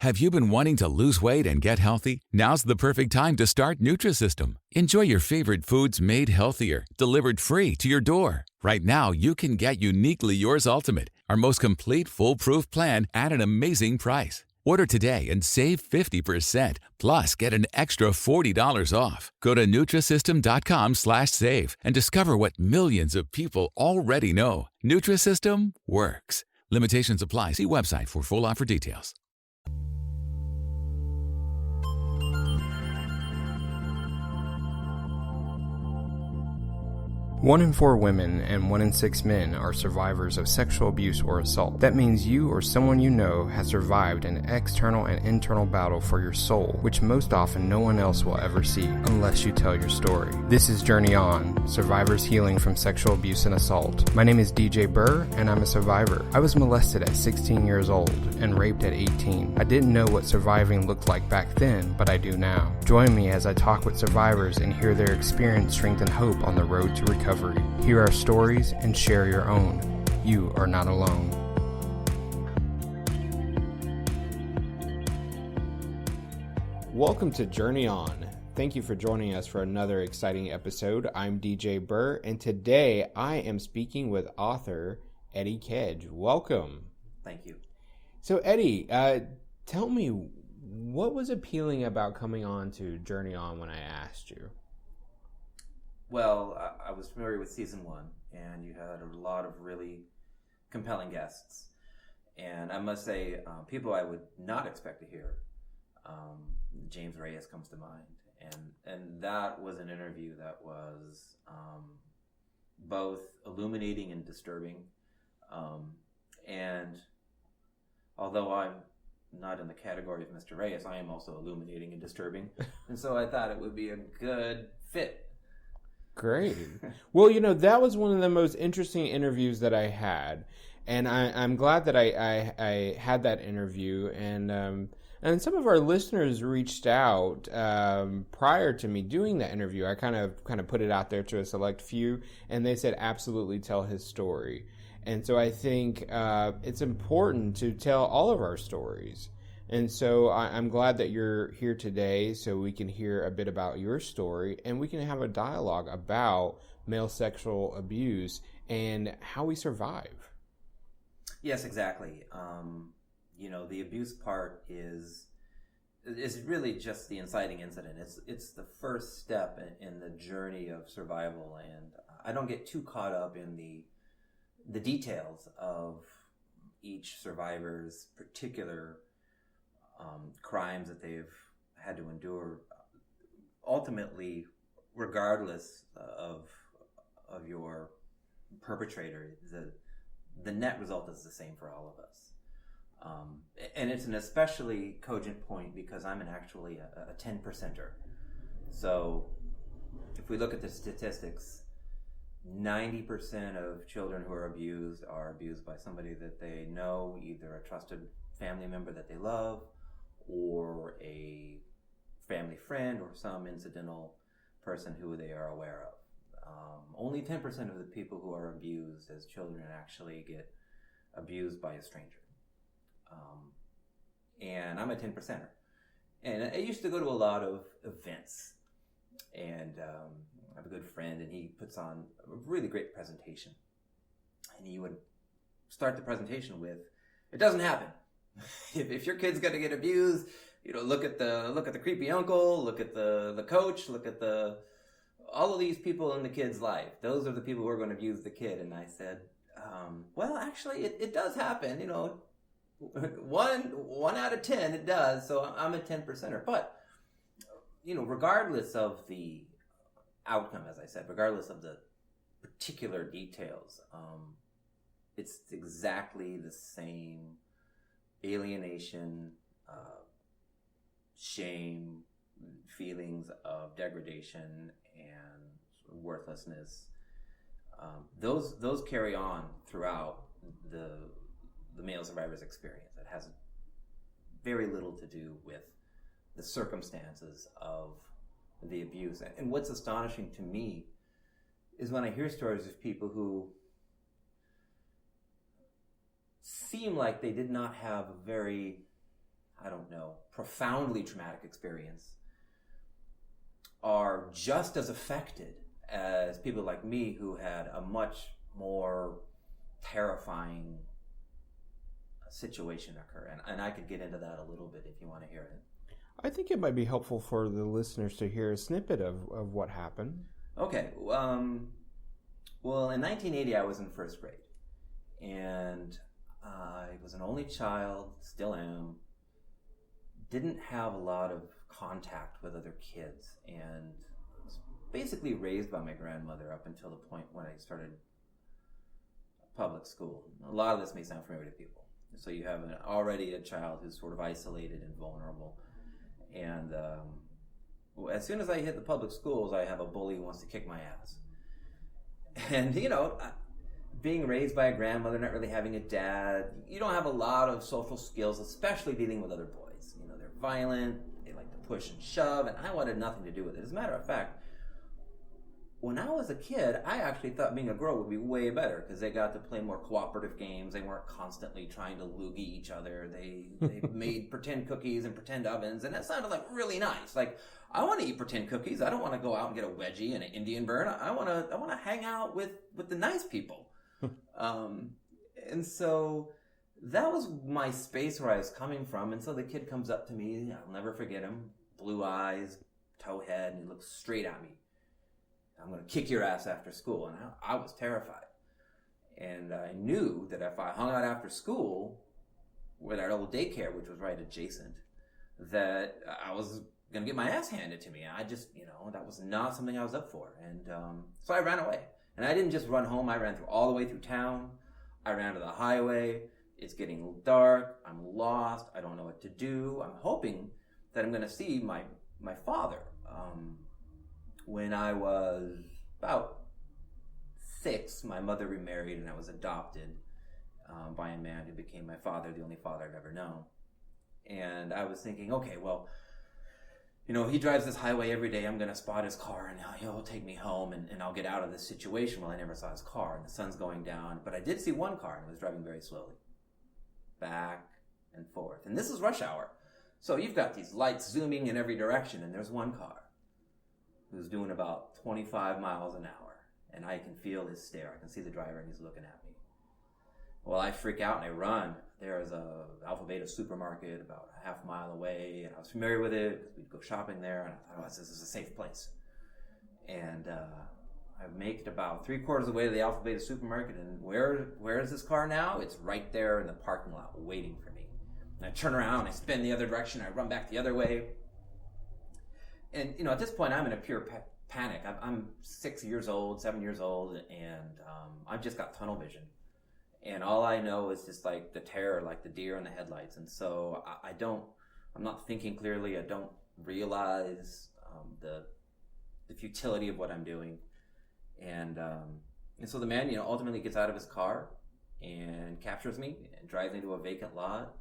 Have you been wanting to lose weight and get healthy? Now's the perfect time to start Nutrisystem. Enjoy your favorite foods made healthier, delivered free to your door. Right now, you can get Uniquely Yours Ultimate, our most complete foolproof plan at an amazing price. Order today and save 50%, plus get an extra $40 off. Go to Nutrisystem.com/save and discover what millions of people already know. Nutrisystem works. Limitations apply. See website for full offer details. One in 4 women and 1 in 6 men are survivors of sexual abuse or assault. That means you or someone you know has survived an external and internal battle for your soul, which most often no one else will ever see unless you tell your story. This is Journey On, Survivors Healing from Sexual Abuse and Assault. My name is DJ Burr, and I'm a survivor. I was molested at 16 years old and raped at 18. I didn't know what surviving looked like back then, but I do now. Join me as I talk with survivors and hear their experience, strength, and hope on the road to recovery. Hear our stories and share your own. You are not alone. Welcome to Journey On. Thank you for joining us for another exciting episode. I'm DJ Burr, and today I am speaking with author Eddie Kedge. Welcome. Thank you. So Eddie, tell me, what was appealing about coming on to Journey On when I asked you? Well, I was familiar with season 1, and you had a lot of really compelling guests. And I must say, people I would not expect to hear. James Reyes comes to mind. And that was an interview that was both illuminating and disturbing. And although I'm not in the category of Mr. Reyes, I am also illuminating and disturbing. And so I thought it would be a good fit. Great. Well, that was one of the most interesting interviews that I had, and I'm glad that I had that interview. And some of our listeners reached out prior to me doing that interview. I kind of put it out there to a select few, and they said absolutely tell his story. And so I think it's important to tell all of our stories. And so I'm glad that you're here today so we can hear a bit about your story and we can have a dialogue about male sexual abuse and how we survive. Yes, exactly. The abuse part is really just the inciting incident. It's the first step in the journey of survival, and I don't get too caught up in the details of each survivor's particular crimes that they've had to endure. Ultimately, regardless of your perpetrator, the net result is the same for all of us. And it's an especially cogent point because I'm actually a 10%er. So if we look at the statistics, 90% of children who are abused by somebody that they know, either a trusted family member that they love, or a family friend, or some incidental person who they are aware of. Only 10% of the people who are abused as children actually get abused by a stranger. And I'm a 10%er. And I used to go to a lot of events. And I have a good friend, and he puts on a really great presentation. And he would start the presentation with, "It doesn't happen. If your kid's gonna get abused, look at the creepy uncle, look at the coach, look at all of these people in the kid's life. Those are the people who are going to abuse the kid." And I said, well, actually, it does happen. One out of 10, it does. So I'm a 10%er. But regardless of the outcome, as I said, regardless of the particular details, it's exactly the same alienation, shame, feelings of degradation and worthlessness. Those carry on throughout the male survivor's experience. It has very little to do with the circumstances of the abuse. And what's astonishing to me is when I hear stories of people who seem like they did not have a very, I don't know, profoundly traumatic experience are just as affected as people like me who had a much more terrifying situation occur. And I could get into that a little bit if you want to hear it. I think it might be helpful for the listeners to hear a snippet of what happened. Okay. Well, in 1980, I was in first grade. And I was an only child, still am. Didn't have a lot of contact with other kids. And was basically raised by my grandmother up until the point when I started public school. A lot of this may sound familiar to people. So you have already a child who's sort of isolated and vulnerable. And as soon as I hit the public schools, I have a bully who wants to kick my ass. And, being raised by a grandmother, not really having a dad, you don't have a lot of social skills, especially dealing with other boys. They're violent, they like to push and shove, and I wanted nothing to do with it. As a matter of fact, when I was a kid, I actually thought being a girl would be way better because they got to play more cooperative games. They weren't constantly trying to loogie each other. They made pretend cookies and pretend ovens, and that sounded like really nice. Like, I want to eat pretend cookies. I don't want to go out and get a wedgie and an Indian burn. I want to hang out with the nice people. And so that was my space where I was coming from. And so the kid comes up to me. I'll never forget him. Blue eyes, toe head, and he looks straight at me. I'm going to kick your ass after school. And I was terrified. And I knew that if I hung out after school with our old daycare, which was right adjacent, that I was going to get my ass handed to me. And I just, that was not something I was up for. And so I ran away. And I didn't just run home. I ran all the way through town. I ran to the highway. It's getting dark. I'm lost. I don't know what to do. I'm hoping that I'm going to see my father. When I was about 6, my mother remarried and I was adopted by a man who became my father, the only father I've ever known. And I was thinking, okay, well, he drives this highway every day. I'm going to spot his car and he'll take me home and I'll get out of this situation. Well, I never saw his car and the sun's going down. But I did see one car and it was driving very slowly. Back and forth. And this is rush hour. So you've got these lights zooming in every direction and there's one car who's doing about 25 miles an hour. And I can feel his stare. I can see the driver and he's looking at me. Well, I freak out and I run. There's a Alpha Beta supermarket about a half mile away, and I was familiar with it because we'd go shopping there, and I thought, this is a safe place. And I make it about 3/4 of the way to the Alpha Beta supermarket, and where is this car now? It's right there in the parking lot waiting for me. And I turn around, I spin the other direction, I run back the other way. And, at this point, I'm in a pure panic. I'm 7 years old, and I've just got tunnel vision. And all I know is just like the terror, like the deer in the headlights. And so I'm not thinking clearly. I don't realize the futility of what I'm doing. And so the man, ultimately gets out of his car and captures me and drives me to a vacant lot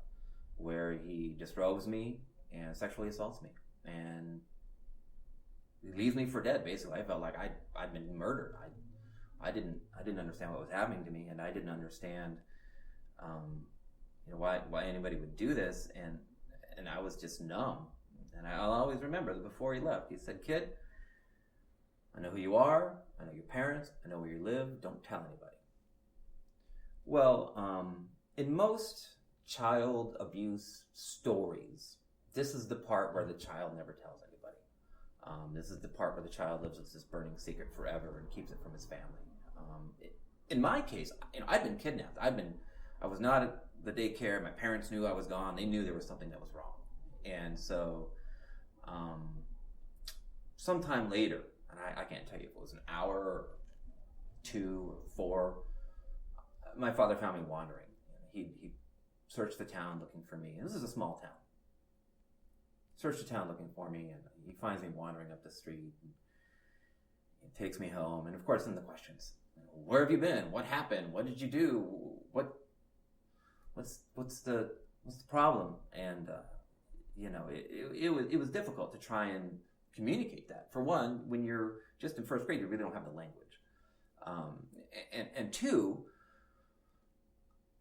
where he disrobes me and sexually assaults me. And he leaves me for dead, basically. I felt like I'd been murdered. I didn't understand what was happening to me, and I didn't understand, why anybody would do this, and I was just numb. And I'll always remember that before he left, he said, "Kid, I know who you are, I know your parents, I know where you live, don't tell anybody." Well, in most child abuse stories, this is the part where the child never tells anybody. This is the part where the child lives with this burning secret forever and keeps it from his family. In my case, I'd been kidnapped. I was not at the daycare. My parents knew I was gone. They knew there was something that was wrong. And so, sometime later, and I can't tell you if it was an hour or 2 or 4, my father found me wandering. He searched the town looking for me. And this is a small town. Searched the town looking for me, and he finds me wandering up the street. And he takes me home, and of course, then the questions: where have you been? What happened? What did you do? What's the problem? And it was difficult to try and communicate that. For one, when you're just in first grade, you really don't have the language, and 2,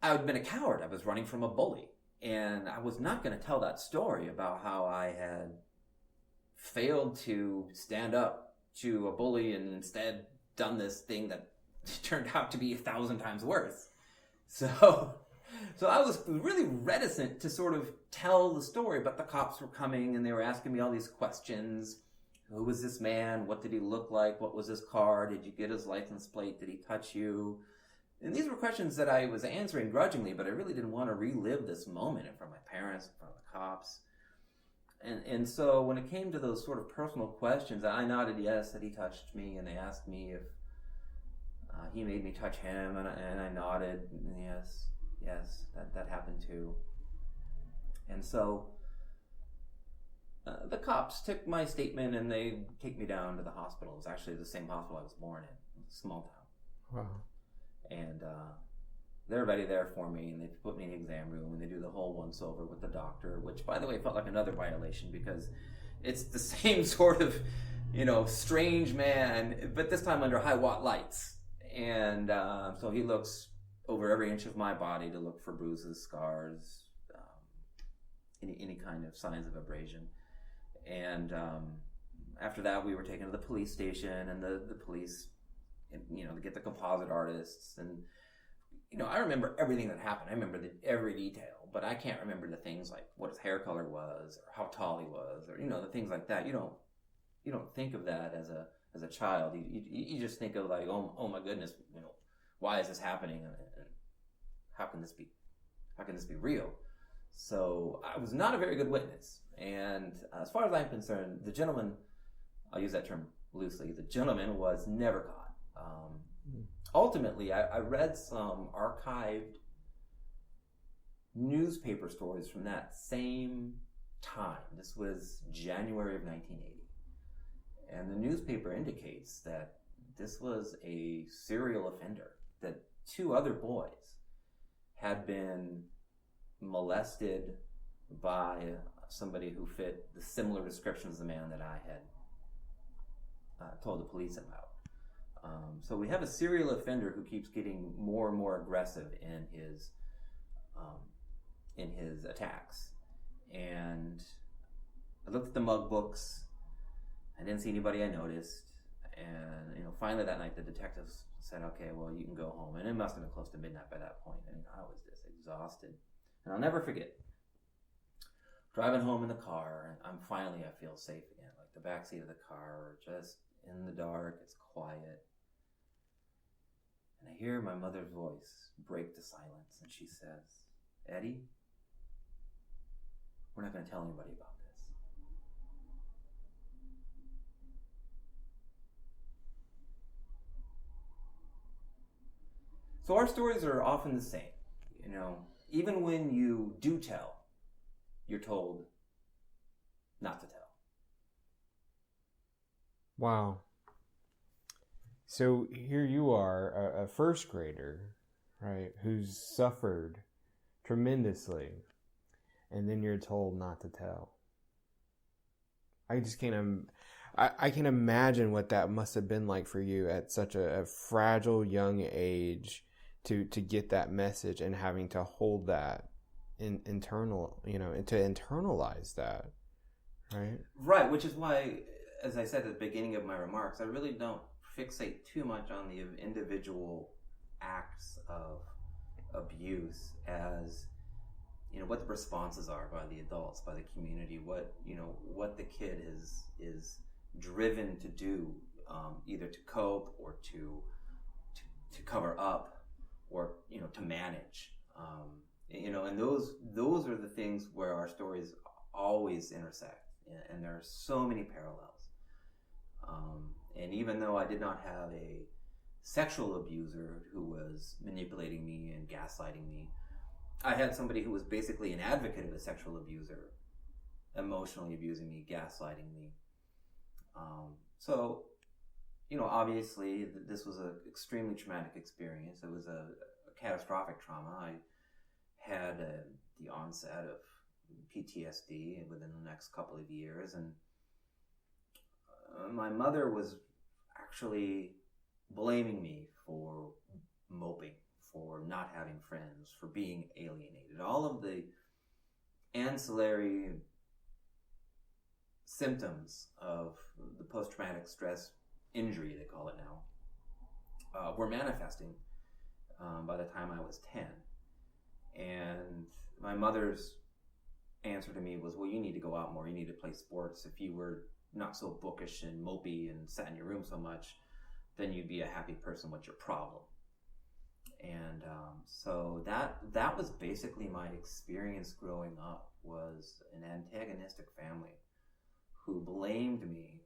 I had been a coward. I was running from a bully. And I was not going to tell that story about how I had failed to stand up to a bully and instead done this thing that turned out to be 1,000 times worse. So I was really reticent to sort of tell the story, but the cops were coming and they were asking me all these questions. Who was this man? What did he look like? What was his car? Did you get his license plate? Did he touch you? And these were questions that I was answering grudgingly, but I really didn't want to relive this moment in front of my parents, in front of the cops. And so when it came to those sort of personal questions, I nodded yes that he touched me, and they asked me if he made me touch him, and I nodded yes, that happened too. And so the cops took my statement and they take me down to the hospital. It was actually the same hospital I was born in, a small town. Wow. And they're ready there for me, and they put me in the exam room, and they do the whole once-over with the doctor, which, by the way, felt like another violation because it's the same sort of, strange man, but this time under high-watt lights. And so he looks over every inch of my body to look for bruises, scars, any kind of signs of abrasion. And after that, we were taken to the police station, and the police, to get the composite artists. And, I remember everything that happened. I remember every detail, but I can't remember the things like what his hair color was or how tall he was or, the things like that. You don't think of that as a child. You just think of like, oh my goodness, why is this happening? And how can this be real? So I was not a very good witness. And as far as I'm concerned, the gentleman, I'll use that term loosely, the gentleman was never caught. Ultimately, I read some archived newspaper stories from that same time. This was January of 1980. And the newspaper indicates that this was a serial offender, that 2 other boys had been molested by somebody who fit the similar description as the man that I had told the police about. So we have a serial offender who keeps getting more and more aggressive in his attacks. And I looked at the mug books. I didn't see anybody I noticed. And finally that night the detectives said, "Okay, well, you can go home." And it must have been close to midnight by that point. And I was just exhausted. And I'll never forget driving home in the car, and I feel safe again. Like the backseat of the car, just in the dark, it's quiet. And I hear my mother's voice break the silence, and she says, "Eddie, we're not going to tell anybody about this." So our stories are often the same. Even when you do tell, you're told not to tell. Wow. So here you are, a first grader, right, who's suffered tremendously, and then you're told not to tell. I just can't. I can imagine what that must have been like for you at such a fragile young age to get that message and having to hold that to internalize that, right? Right, which is why, as I said at the beginning of my remarks, I really don't fixate too much on the individual acts of abuse as, what the responses are by the adults, by the community, what the kid is driven to do, either to cope or to cover up or, to manage. And those are the things where our stories always intersect, and there are so many parallels. And even though I did not have a sexual abuser who was manipulating me and gaslighting me, I had somebody who was basically an advocate of a sexual abuser, emotionally abusing me, gaslighting me. So, obviously this was an extremely traumatic experience. It was a catastrophic trauma. I had the onset of PTSD within the next couple of years, and my mother was actually blaming me for moping, for not having friends, for being alienated. All of the ancillary symptoms of the post-traumatic stress injury, they call it now, were manifesting by the time I was 10. And my mother's answer to me was, well, you need to go out more. You need to play sports. If you were not so bookish and mopey and sat in your room so much, then you'd be a happy person. What's your problem? And so that was basically my experience growing up, was an antagonistic family who blamed me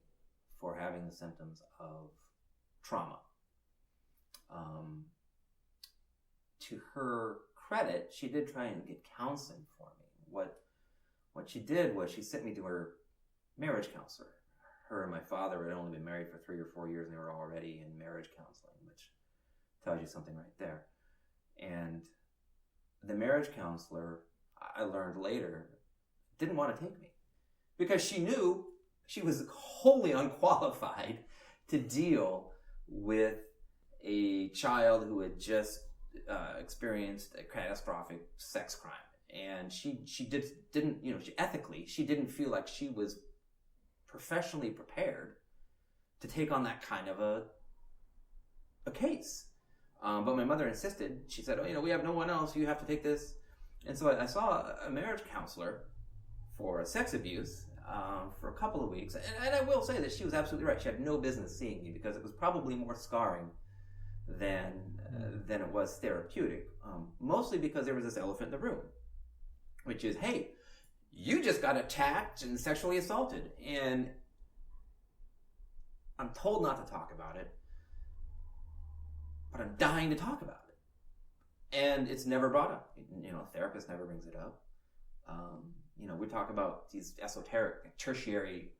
for having the symptoms of trauma. To her credit, she did try and get counseling for me. What she did was she sent me to her marriage counselor. Her and my father had only been married for 3 or 4 years, and they were already in marriage counseling, which tells you something right there. And the marriage counselor, I learned later, didn't want to take me because she knew she was wholly unqualified to deal with a child who had just experienced a catastrophic sex crime. And she didn't, ethically, she didn't feel like she was professionally prepared to take on that kind of a case. But my mother insisted. She said, we have no one else. You have to take this. And so I saw a marriage counselor for sex abuse for a couple of weeks. And I will say that she was absolutely right. She had no business seeing me because it was probably more scarring than it was therapeutic. Mostly because there was this elephant in the room, which is, hey, you just got attacked and sexually assaulted. And I'm told not to talk about it, but I'm dying to talk about it. And it's never brought up. A therapist never brings it up. We talk about these esoteric, tertiary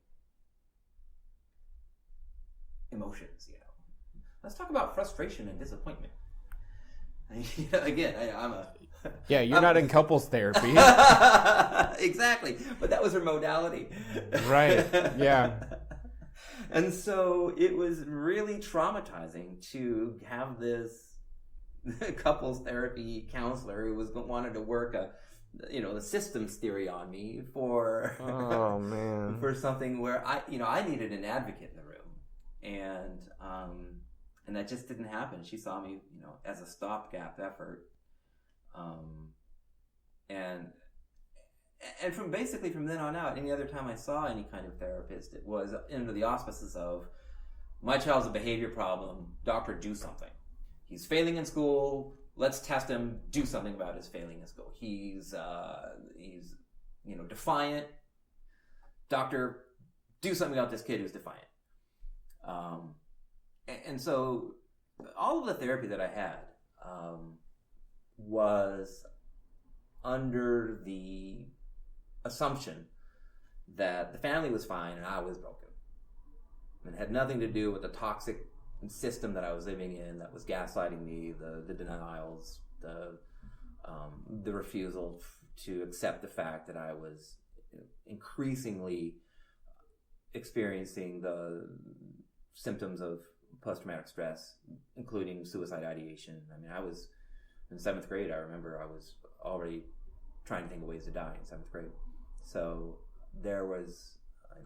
emotions, Let's talk about frustration and disappointment. Again, I'm a... Yeah, you're not in couples therapy. Exactly. But that was her modality. Right, yeah. And so it was really traumatizing to have this couples therapy counselor who wanted to work the systems theory on me for oh man for something where I needed an advocate in the room, and that just didn't happen. She saw me as a stopgap effort, and from then on out, any other time I saw any kind of therapist, it was under the auspices of, my child's a behavior problem, doctor, do something. He's failing in school, let's test him, do something about his failing in school. He's defiant, doctor, do something about this kid who's defiant. And so all of the therapy that I had was under the assumption that the family was fine and I was broken. It had nothing to do with the toxic system that I was living in that was gaslighting me, the denials, the refusal to accept the fact that I was increasingly experiencing the symptoms of post-traumatic stress, including suicide ideation. I was in 7th grade. I remember I was already trying to think of ways to die in 7th grade. So there was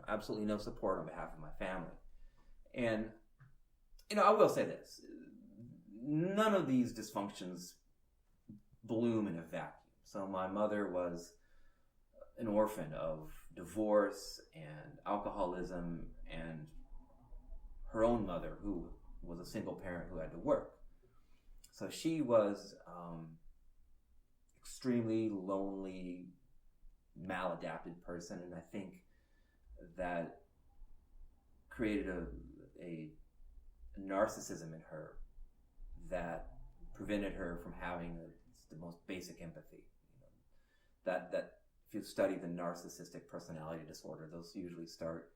absolutely no support on behalf of my family. And, I will say this. None of these dysfunctions bloom in a vacuum. So my mother was an orphan of divorce and alcoholism, and her own mother, who was a single parent who had to work. So she was extremely lonely, maladapted person, and I think that created a narcissism in her that prevented her from having the most basic empathy. That if you study the narcissistic personality disorder, those usually start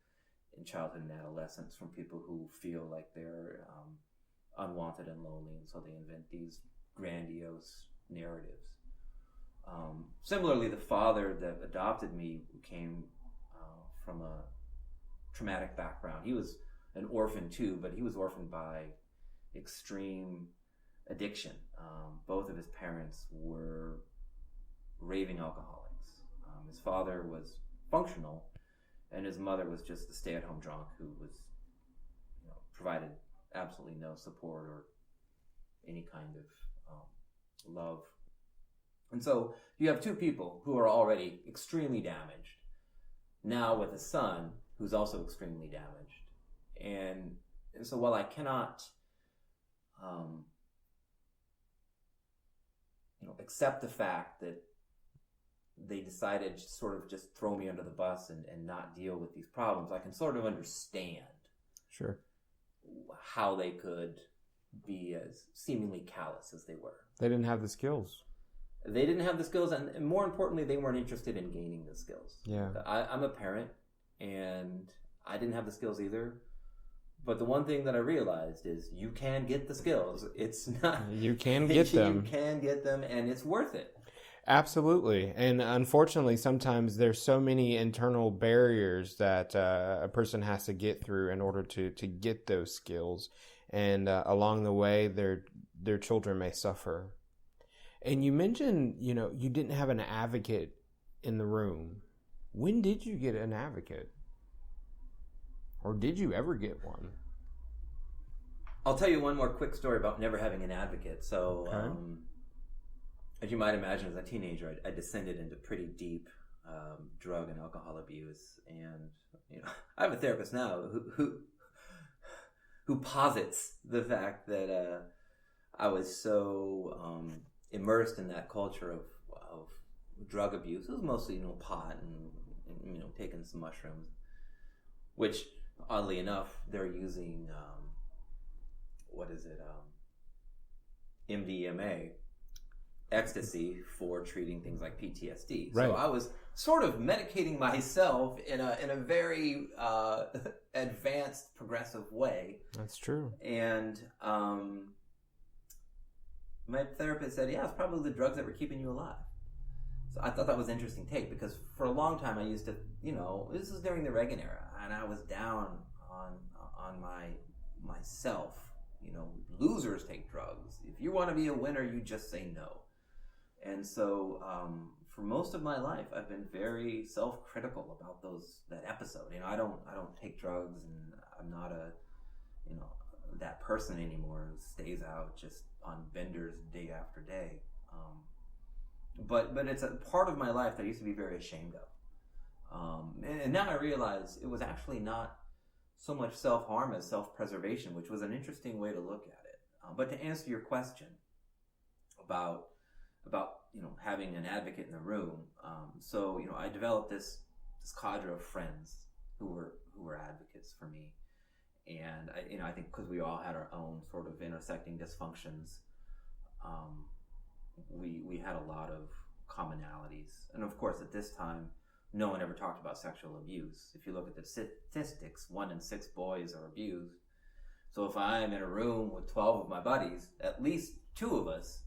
in childhood and adolescence from people who feel like they're unwanted and lonely, and so they invent these grandiose narratives. Similarly, the father that adopted me came from a traumatic background. He was an orphan too, but he was orphaned by extreme addiction. Both of his parents were raving alcoholics. His father was functional, and his mother was just a stay-at-home drunk who was, provided absolutely no support or any kind of love. And so you have two people who are already extremely damaged, now with a son who's also extremely damaged. And so while I cannot accept the fact that they decided to sort of just throw me under the bus and not deal with these problems, I can sort of understand Sure. how they could be as seemingly callous as they were. They didn't have the skills. They didn't have the skills, and more importantly, they weren't interested in gaining the skills. Yeah. I'm a parent, and I didn't have the skills either. But the one thing that I realized is you can get the skills. It's not... You can get them. You can get them, and it's worth it. Absolutely. And unfortunately, sometimes there's so many internal barriers that a person has to get through in order to get those skills. And along the way, their children may suffer. And you mentioned, you didn't have an advocate in the room. When did you get an advocate? Or did you ever get one? I'll tell you one more quick story about never having an advocate. So, Okay. As you might imagine, as a teenager, I descended into pretty deep drug and alcohol abuse. And, I have a therapist now who posits the fact that I was so immersed in that culture of drug abuse. It was mostly, pot and taking some mushrooms, which, oddly enough, they're using, MDMA, ecstasy, for treating things like PTSD. Right. So I was sort of medicating myself in a very advanced, progressive way. That's true. And my therapist said, yeah, it's probably the drugs that were keeping you alive. So I thought that was an interesting take, because for a long time I used to, this was during the Reagan era, and I was down on myself. Losers take drugs. If you want to be a winner, you just say no. And so for most of my life, I've been very self-critical about that episode. I don't take drugs, and I'm not that person anymore who stays out just on benders day after day. But it's a part of my life that I used to be very ashamed of. And now I realize it was actually not so much self-harm as self-preservation, which was an interesting way to look at it. But to answer your question about having an advocate in the room, so I developed this cadre of friends who were advocates for me, and I think because we all had our own sort of intersecting dysfunctions, we had a lot of commonalities. And of course, at this time, no one ever talked about sexual abuse. If you look at the statistics, 1 in 6 boys are abused. So if I'm in a room with 12 of my buddies, at least 2 of us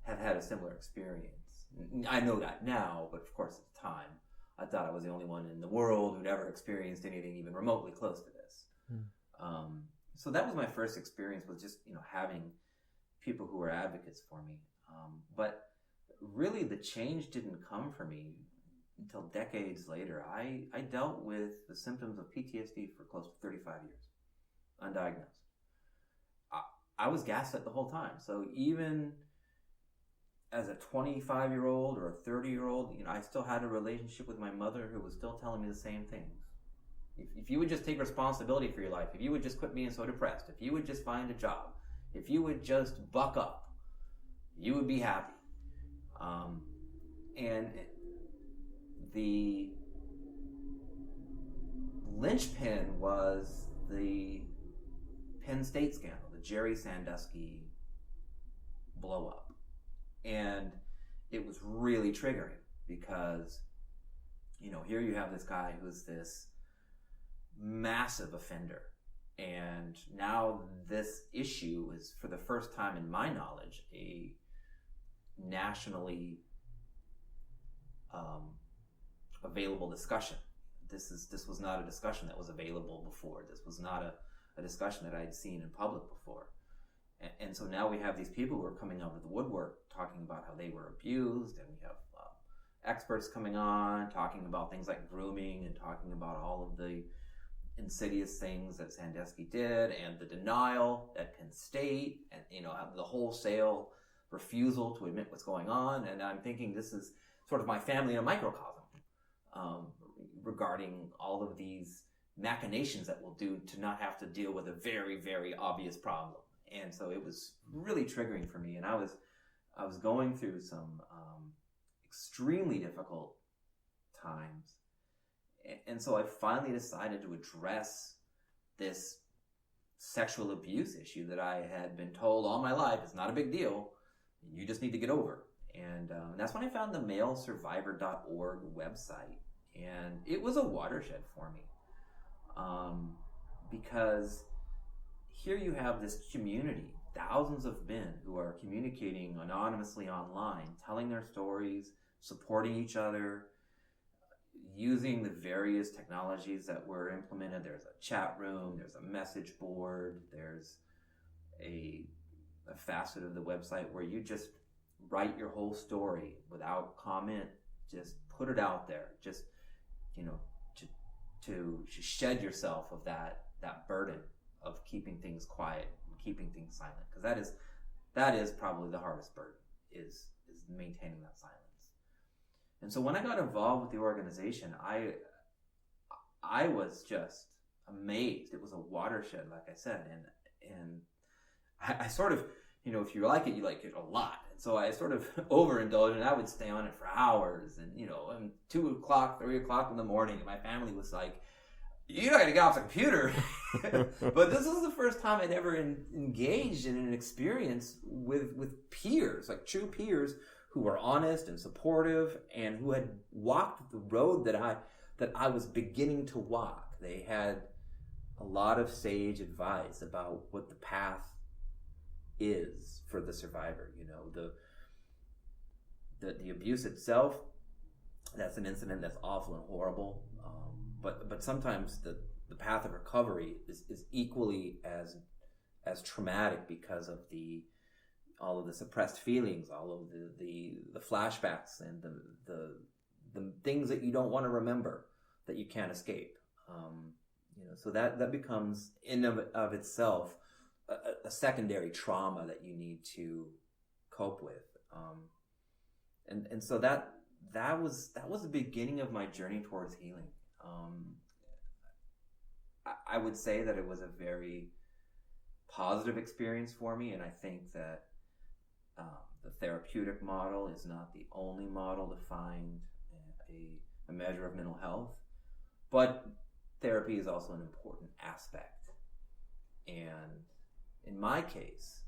have had a similar experience. I know that now, but of course at the time, I thought I was the only one in the world who'd ever experienced anything even remotely close to this. So that was my first experience, with just having people who were advocates for me. But really, the change didn't come for me until decades later. I dealt with the symptoms of PTSD for close to 35 years, undiagnosed. I was gaslit the whole time. So even as a 25-year-old or a 30-year-old, I still had a relationship with my mother who was still telling me the same things. If you would just take responsibility for your life, if you would just quit being so depressed, if you would just find a job, if you would just buck up, you would be happy. And the linchpin was the Penn State scandal, the Jerry Sandusky blow up. And it was really triggering because, here you have this guy who's this massive offender. And now this issue is, for the first time in my knowledge, a nationally available discussion. This was not a discussion that was available before. This was not a discussion that I'd seen in public before. And so now we have these people who are coming out of the woodwork talking about how they were abused, and we have experts coming on, talking about things like grooming and talking about all of the insidious things that Sandusky did and the denial at Penn State and, the wholesale refusal to admit what's going on. And I'm thinking this is sort of my family in a microcosm regarding all of these machinations that we'll do to not have to deal with a very, very obvious problem. And so it was really triggering for me. And I was going through some extremely difficult times. And so I finally decided to address this sexual abuse issue that I had been told all my life is not a big deal. You just need to get over. And that's when I found the malesurvivor.org website. And it was a watershed for me. Because here you have this community, thousands of men who are communicating anonymously online, telling their stories, supporting each other, using the various technologies that were implemented. There's a chat room, there's a message board, there's a facet of the website where you just write your whole story without comment, just put it out there, just, to shed yourself of that burden of keeping things quiet, keeping things silent, because that is probably the hardest burden, is maintaining that silence. And so when I got involved with the organization, I was just amazed. It was a watershed, like I said, and I sort of, if you like it a lot. And so I sort of overindulged, and I would stay on it for hours, and 2 o'clock, 3 o'clock in the morning, and my family was like, "You gotta get off the computer." But this was the first time I'd ever engaged in an experience with peers, like true peers, who were honest and supportive and who had walked the road that I was beginning to walk. They had a lot of sage advice about what the path is for the survivor. The abuse itself, that's an incident that's awful and horrible. But sometimes the path of recovery is equally as traumatic because of all of the suppressed feelings, all of the flashbacks, and the things that you don't want to remember that you can't escape. So that becomes in of itself a secondary trauma that you need to cope with. And so that was the beginning of my journey towards healing. I would say that it was a very positive experience for me, and I think that the therapeutic model is not the only model to find a measure of mental health, but therapy is also an important aspect. And in my case,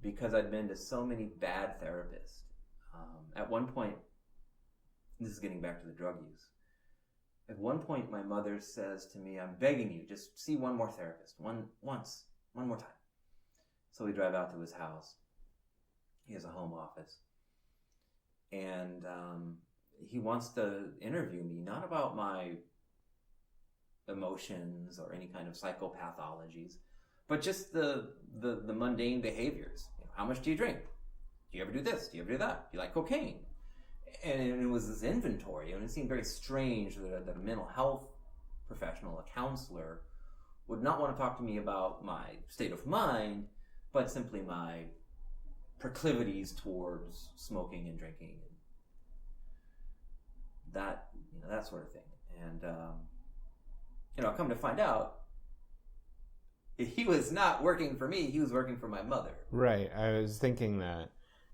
because I'd been to so many bad therapists, at one point, this is getting back to the drug use, at one point my mother says to me, "I'm begging you, just see one more therapist, one more time." So we drive out to his house. He has a home office. And he wants to interview me, not about my emotions or any kind of psychopathologies, but just the mundane behaviors. How much do you drink? Do you ever do this? Do you ever do that? Do you like cocaine? And it was this inventory, and it seemed very strange that a mental health professional, a counselor, would not want to talk to me about my state of mind, but simply my proclivities towards smoking and drinking, and that sort of thing. And come to find out, he was not working for me; he was working for my mother. Right. I was thinking that.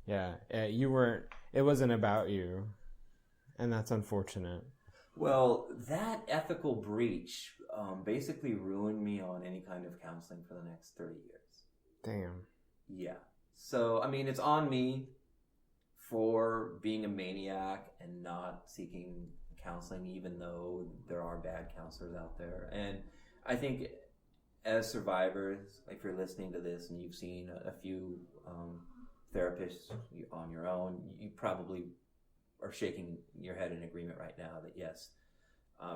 Yeah, you weren't. It wasn't about you, and that's unfortunate. Well, that ethical breach basically ruined me on any kind of counseling for the next 30 years. Damn. Yeah. So, it's on me for being a maniac and not seeking counseling, even though there are bad counselors out there. And I think as survivors, if you're listening to this and you've seen a few therapists on your own, you probably are shaking your head in agreement right now that yes,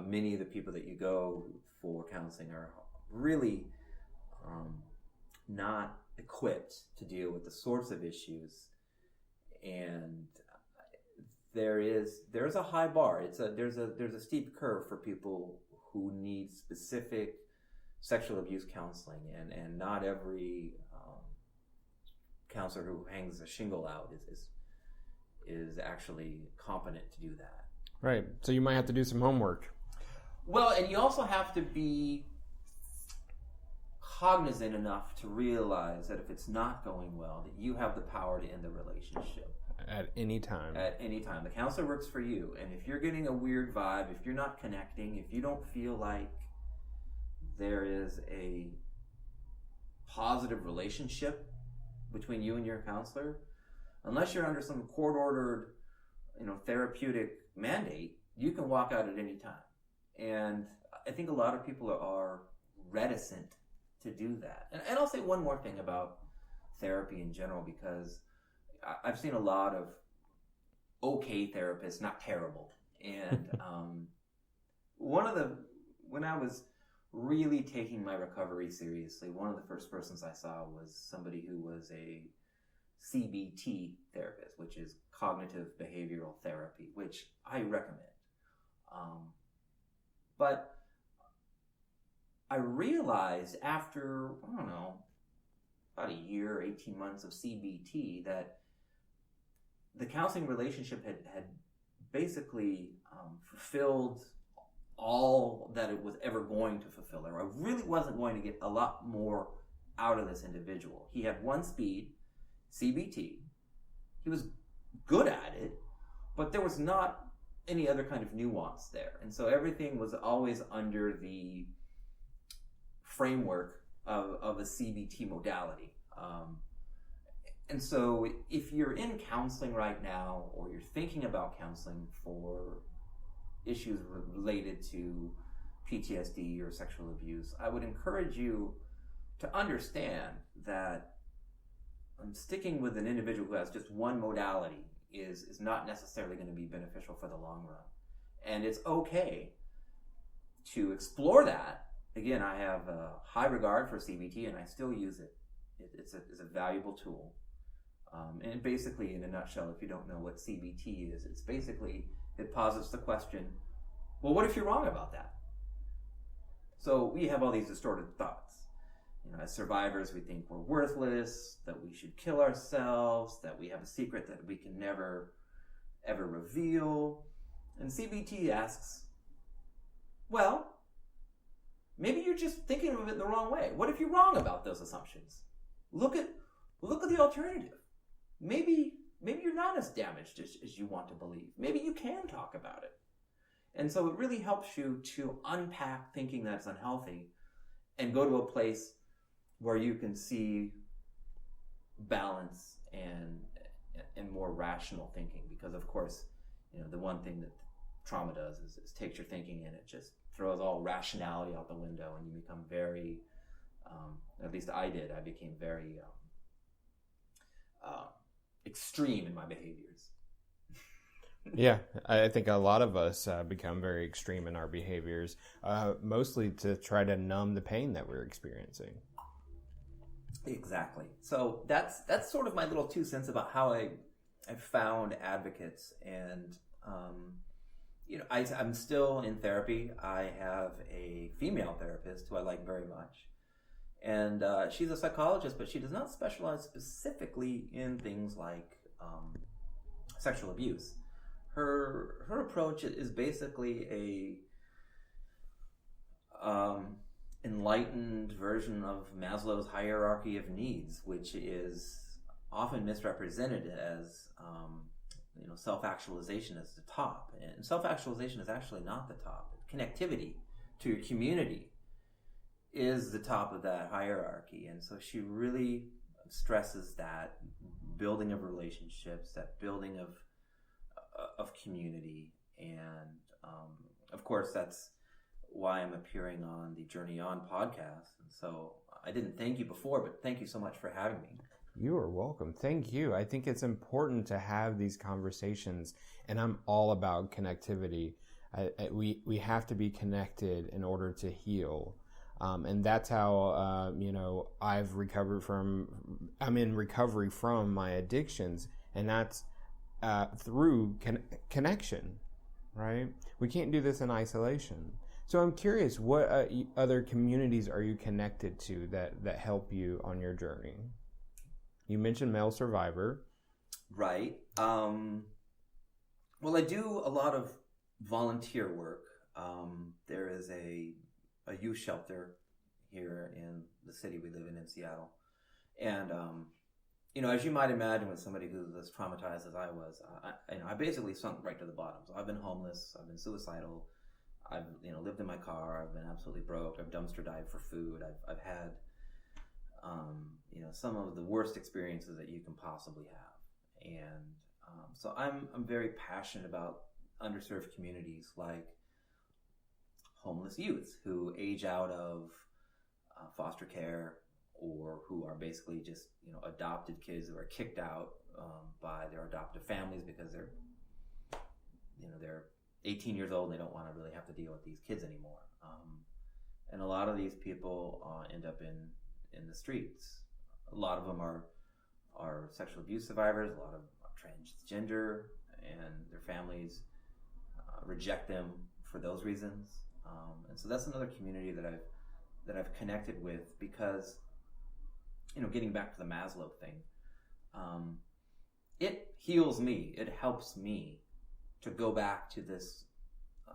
many of the people that you go for counseling are really not equipped to deal with the sorts of issues and there's a high bar. There's a steep curve for people who need specific sexual abuse counseling, and not every counselor who hangs a shingle out is actually competent to do that. Right. So you might have to do some homework. Well, and you also have to be cognizant enough to realize that if it's not going well, that you have the power to end the relationship. At any time. At any time. The counselor works for you. And if you're getting a weird vibe, if you're not connecting, if you don't feel like there is a positive relationship between you and your counselor, unless you're under some court-ordered, therapeutic mandate, you can walk out at any time. And I think a lot of people are reticent to do that. And I'll say one more thing about therapy in general, because I've seen a lot of okay therapists, not terrible. And when I was really taking my recovery seriously, one of the first persons I saw was somebody who was a CBT therapist, which is cognitive behavioral therapy, which I recommend. But I realized after, about a year, 18 months of CBT, that the counseling relationship had basically fulfilled all that it was ever going to fulfill. I really wasn't going to get a lot more out of this individual. He had one speed, CBT. He was good at it, but there was not any other kind of nuance there. And so everything was always under the framework of a CBT modality. And so if you're in counseling right now, or you're thinking about counseling for issues related to PTSD or sexual abuse, I would encourage you to understand that sticking with an individual who has just one modality is not necessarily going to be beneficial for the long run. And it's okay to explore that. Again, I have a high regard for CBT, and I still use it. It's a valuable tool. And basically, in a nutshell, if you don't know what CBT is, it's basically, it posits the question, well, what if you're wrong about that? So we have all these distorted thoughts. As survivors, we think we're worthless, that we should kill ourselves, that we have a secret that we can never, ever reveal. And CBT asks, well, maybe you're just thinking of it the wrong way. What if you're wrong about those assumptions? Look at the alternative. Maybe you're not as damaged as you want to believe. Maybe you can talk about it. And so it really helps you to unpack thinking that's unhealthy and go to a place where you can see balance and more rational thinking. Because of course, the one thing that trauma does is takes your thinking and it just throws all rationality out the window, and you become very, at least I did, I became very extreme in my behaviors. Yeah, I think a lot of us become very extreme in our behaviors, mostly to try to numb the pain that we're experiencing. Exactly. So that's sort of my little 2 cents about how I found advocates. And I'm still in therapy. I have a female therapist who I like very much, and she's a psychologist, but she does not specialize specifically in things like sexual abuse. Her approach is basically a enlightened version of Maslow's hierarchy of needs, which is often misrepresented as self-actualization as the top. And self-actualization is actually not the top. Connectivity to your community is the top of that hierarchy. And so she really stresses that building of relationships, that building of community. And of course, that's why I'm appearing on the Journey On podcast. And so I didn't thank you before, but thank you so much for having me. You are welcome. Thank you. I think it's important to have these conversations, and I'm all about connectivity. We have to be connected in order to heal. And that's how, I'm in recovery from my addictions. And that's through connection, right? We can't do this in isolation. So I'm curious, what other communities are you connected to that help you on your journey? You mentioned Male Survivor. Right. Well, I do a lot of volunteer work. There is a youth shelter here in the city we live in Seattle. And, as you might imagine with somebody who's as traumatized as I was, I basically sunk right to the bottom. So I've been homeless, I've been suicidal, I've, lived in my car, I've been absolutely broke, I've dumpster dived for food, I've had, some of the worst experiences that you can possibly have. And so I'm very passionate about underserved communities like homeless youths who age out of foster care, or who are basically just adopted kids who are kicked out by their adoptive families because they're 18 years old and they don't want to really have to deal with these kids anymore. And a lot of these people end up in the streets. A lot of them are sexual abuse survivors. A lot of them are transgender, and their families reject them for those reasons. And so that's another community that I've connected with because, getting back to the Maslow thing, it heals me. It helps me to go back to this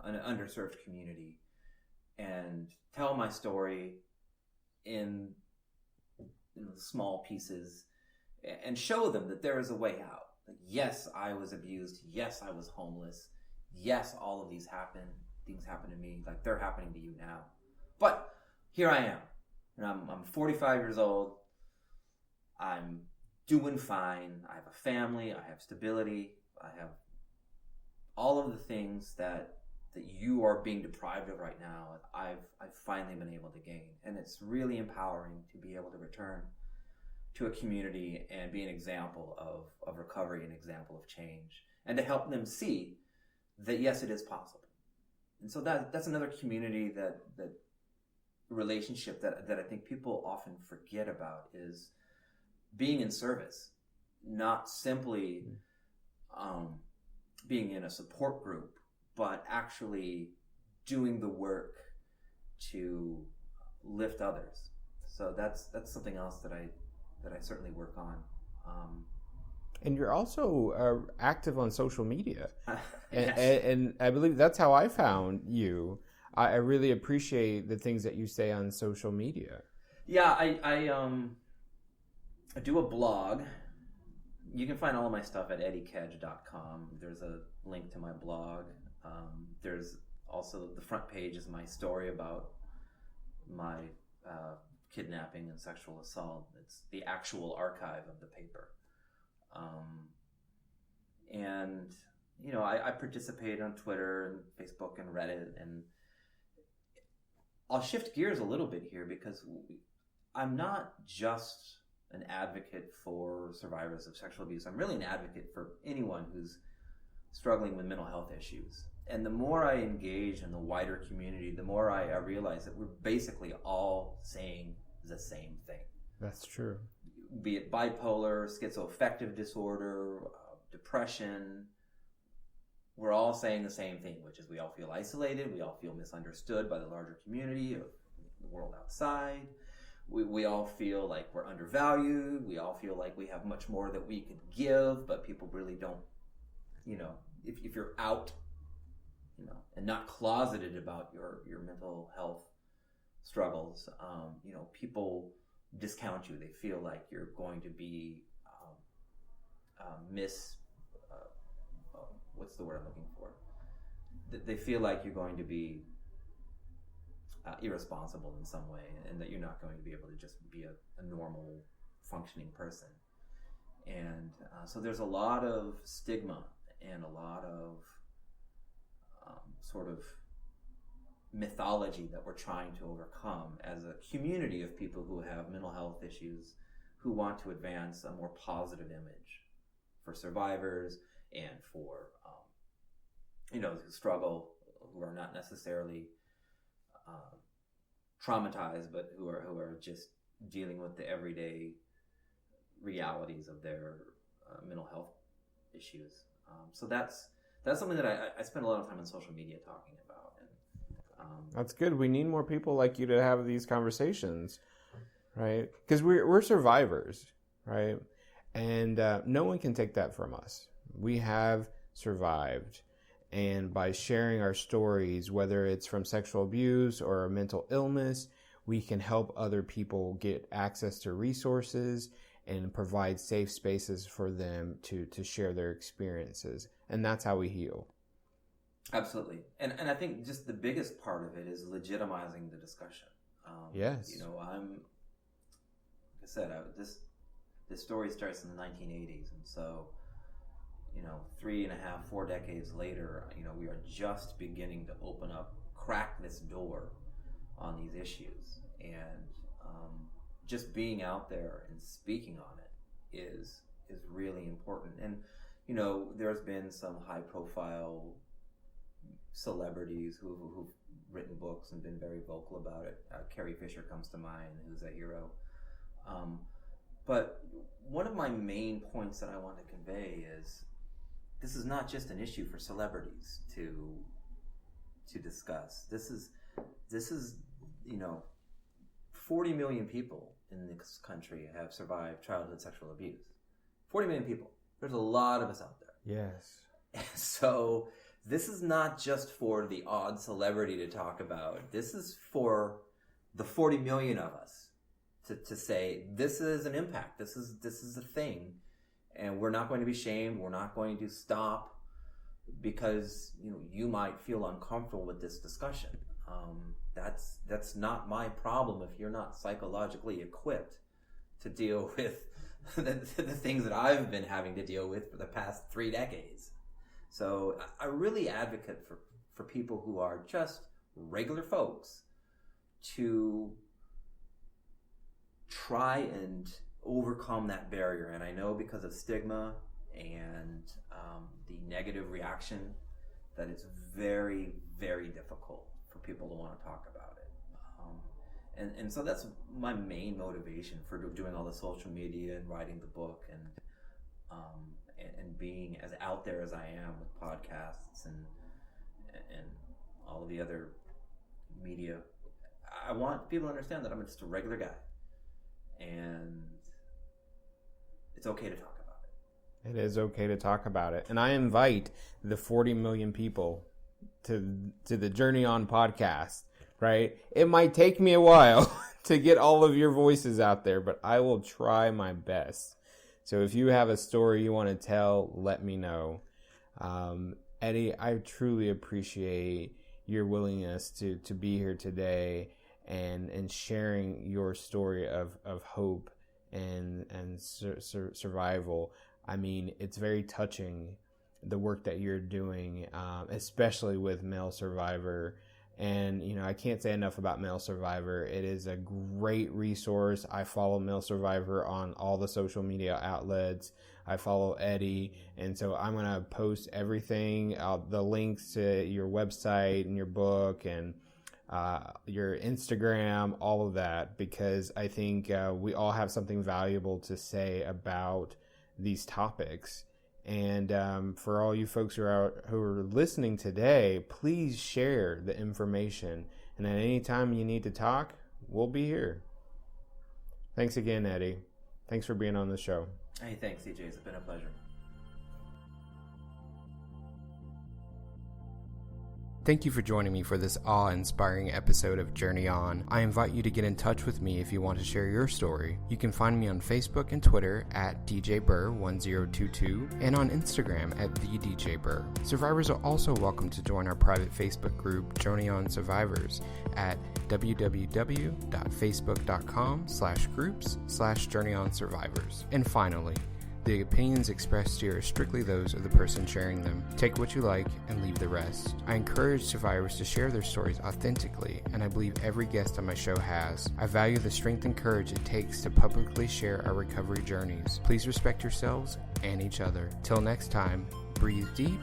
an underserved community and tell my story in small pieces and show them that there is a way out. Like, yes, I was abused. Yes, I was homeless. Yes, all of these things happen to me, like they're happening to you now. But here I am, and I'm 45 years old. I'm doing fine. I have a family. I have stability. I have all of the things that you are being deprived of right now. I've finally been able to gain, and it's really empowering to be able to return to a community and be an example of recovery, an example of change, and to help them see that yes, it is possible. And so that's another community that relationship that I think people often forget about is being in service, not simply being in a support group, but actually doing the work to lift others. So that's something else that I certainly work on. And you're also active on social media. Yes. And I believe that's how I found you. I really appreciate the things that you say on social media. Yeah, I do a blog. You can find all of my stuff at eddiekedge.com. There's a link to my blog. There's also the front page is my story about my kidnapping and sexual assault. It's the actual archive of the paper. And I participate on Twitter and Facebook and Reddit, and I'll shift gears a little bit here because I'm not just an advocate for survivors of sexual abuse. I'm really an advocate for anyone who's struggling with mental health issues. And the more I engage in the wider community, the more I realize that we're basically all saying the same thing. That's true. Be it bipolar, schizoaffective disorder, depression, we're all saying the same thing, which is we all feel isolated, we all feel misunderstood by the larger community of the world outside. We all feel like we're undervalued. We all feel like we have much more that we could give, but people really don't, if you're out, and not closeted about your mental health struggles, people discount you. They feel like you're going to be what's the word I'm looking for? They feel like you're going to be irresponsible in some way, and that you're not going to be able to just be a normal functioning person. And so there's a lot of stigma and a lot of sort of mythology that we're trying to overcome as a community of people who have mental health issues, who want to advance a more positive image for survivors and for who struggle, who are not necessarily traumatized, but who are just dealing with the everyday realities of their mental health issues. So that's something that I spend a lot of time on social media talking about. And that's good. We need more people like you to have these conversations, right? Because we're survivors, right? And no one can take that from us. We have survived. And by sharing our stories, whether it's from sexual abuse or a mental illness, we can help other people get access to resources and provide safe spaces for them to share their experiences. And that's how we heal. Absolutely. And I think just the biggest part of it is legitimizing the discussion. Yes. You know, like I said, this story starts in the 1980s. And so, you know, 3.5, 4 decades later, you know, we are just beginning to crack this door on these issues. And just being out there and speaking on it is really important. And, you know, there's been some high profile celebrities who've written books and been very vocal about it. Carrie Fisher comes to mind, who's a hero. But one of my main points that I want to convey is this is not just an issue for celebrities to discuss. This is, you know, 40 million people in this country have survived childhood sexual abuse. 40 million people. There's a lot of us out there. Yes. So this is not just for the odd celebrity to talk about. This is for the 40 million of us to say this is an impact. This is a thing, and we're not going to be shamed. We're not going to stop because you might feel uncomfortable with this discussion. That's not my problem if you're not psychologically equipped to deal with the things that I've been having to deal with for the past 3 decades. So I really advocate for people who are just regular folks to try and overcome that barrier. And I know because of stigma and the negative reaction that it's very, very difficult for people to want to talk about it. And so that's my main motivation for doing all the social media and writing the book and being as out there as I am with podcasts and all of the other media. I want people to understand that I'm just a regular guy, and it's okay to talk about it. It is okay to talk about it. And I invite the 40 million people to the Journey On podcast, right? It might take me a while to get all of your voices out there, but I will try my best. So if you have a story you want to tell, let me know. Eddie, I truly appreciate your willingness to be here today and sharing your story of hope and survival. I mean, it's very touching, the work that you're doing, especially with Male Survivor. And, I can't say enough about Male Survivor. It is a great resource. I follow Male Survivor on all the social media outlets. I follow Eddie. And so I'm going to post everything, the links to your website and your book and your Instagram, all of that, because I think we all have something valuable to say about these topics. And for all you folks who are listening today, please share the information. And at any time you need to talk, we'll be here. Thanks again, Eddie. Thanks for being on the show. Hey, thanks, CJ. It's been a pleasure. Thank you for joining me for this awe-inspiring episode of Journey On. I invite you to get in touch with me if you want to share your story. You can find me on Facebook and Twitter at DJBurr1022 and on Instagram at TheDJBurr. Survivors are also welcome to join our private Facebook group, Journey On Survivors, at www.facebook.com/groups/JourneyOnSurvivors. And finally, the opinions expressed here are strictly those of the person sharing them. Take what you like and leave the rest. I encourage survivors to share their stories authentically, and I believe every guest on my show has. I value the strength and courage it takes to publicly share our recovery journeys. Please respect yourselves and each other. Till next time, breathe deep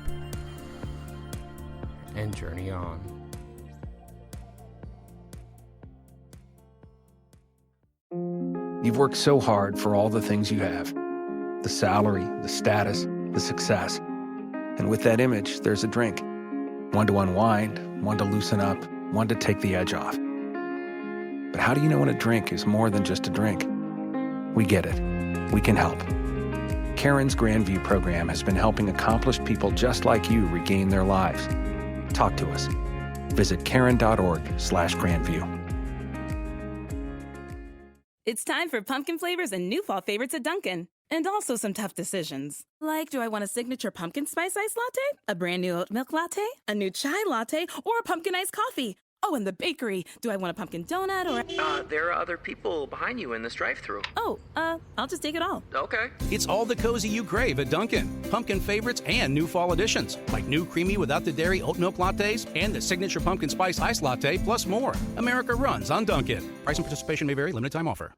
and journey on. You've worked so hard for all the things you have. The salary, the status, the success. And with that image, there's a drink. One to unwind, one to loosen up, one to take the edge off. But how do you know when a drink is more than just a drink? We get it. We can help. Karen's Grandview program has been helping accomplished people just like you regain their lives. Talk to us. Visit karen.org/Grandview. It's time for pumpkin flavors and new fall favorites at Dunkin'. And also some tough decisions. Like, do I want a signature pumpkin spice iced latte? A brand new oat milk latte? A new chai latte? Or a pumpkin iced coffee? Oh, and the bakery. Do I want a pumpkin donut or... There are other people behind you in this drive-thru. Oh, I'll just take it all. Okay. It's all the cozy you crave at Dunkin'. Pumpkin favorites and new fall additions, like new creamy without the dairy oat milk lattes and the signature pumpkin spice iced latte, plus more. America runs on Dunkin'. Price and participation may vary. Limited time offer.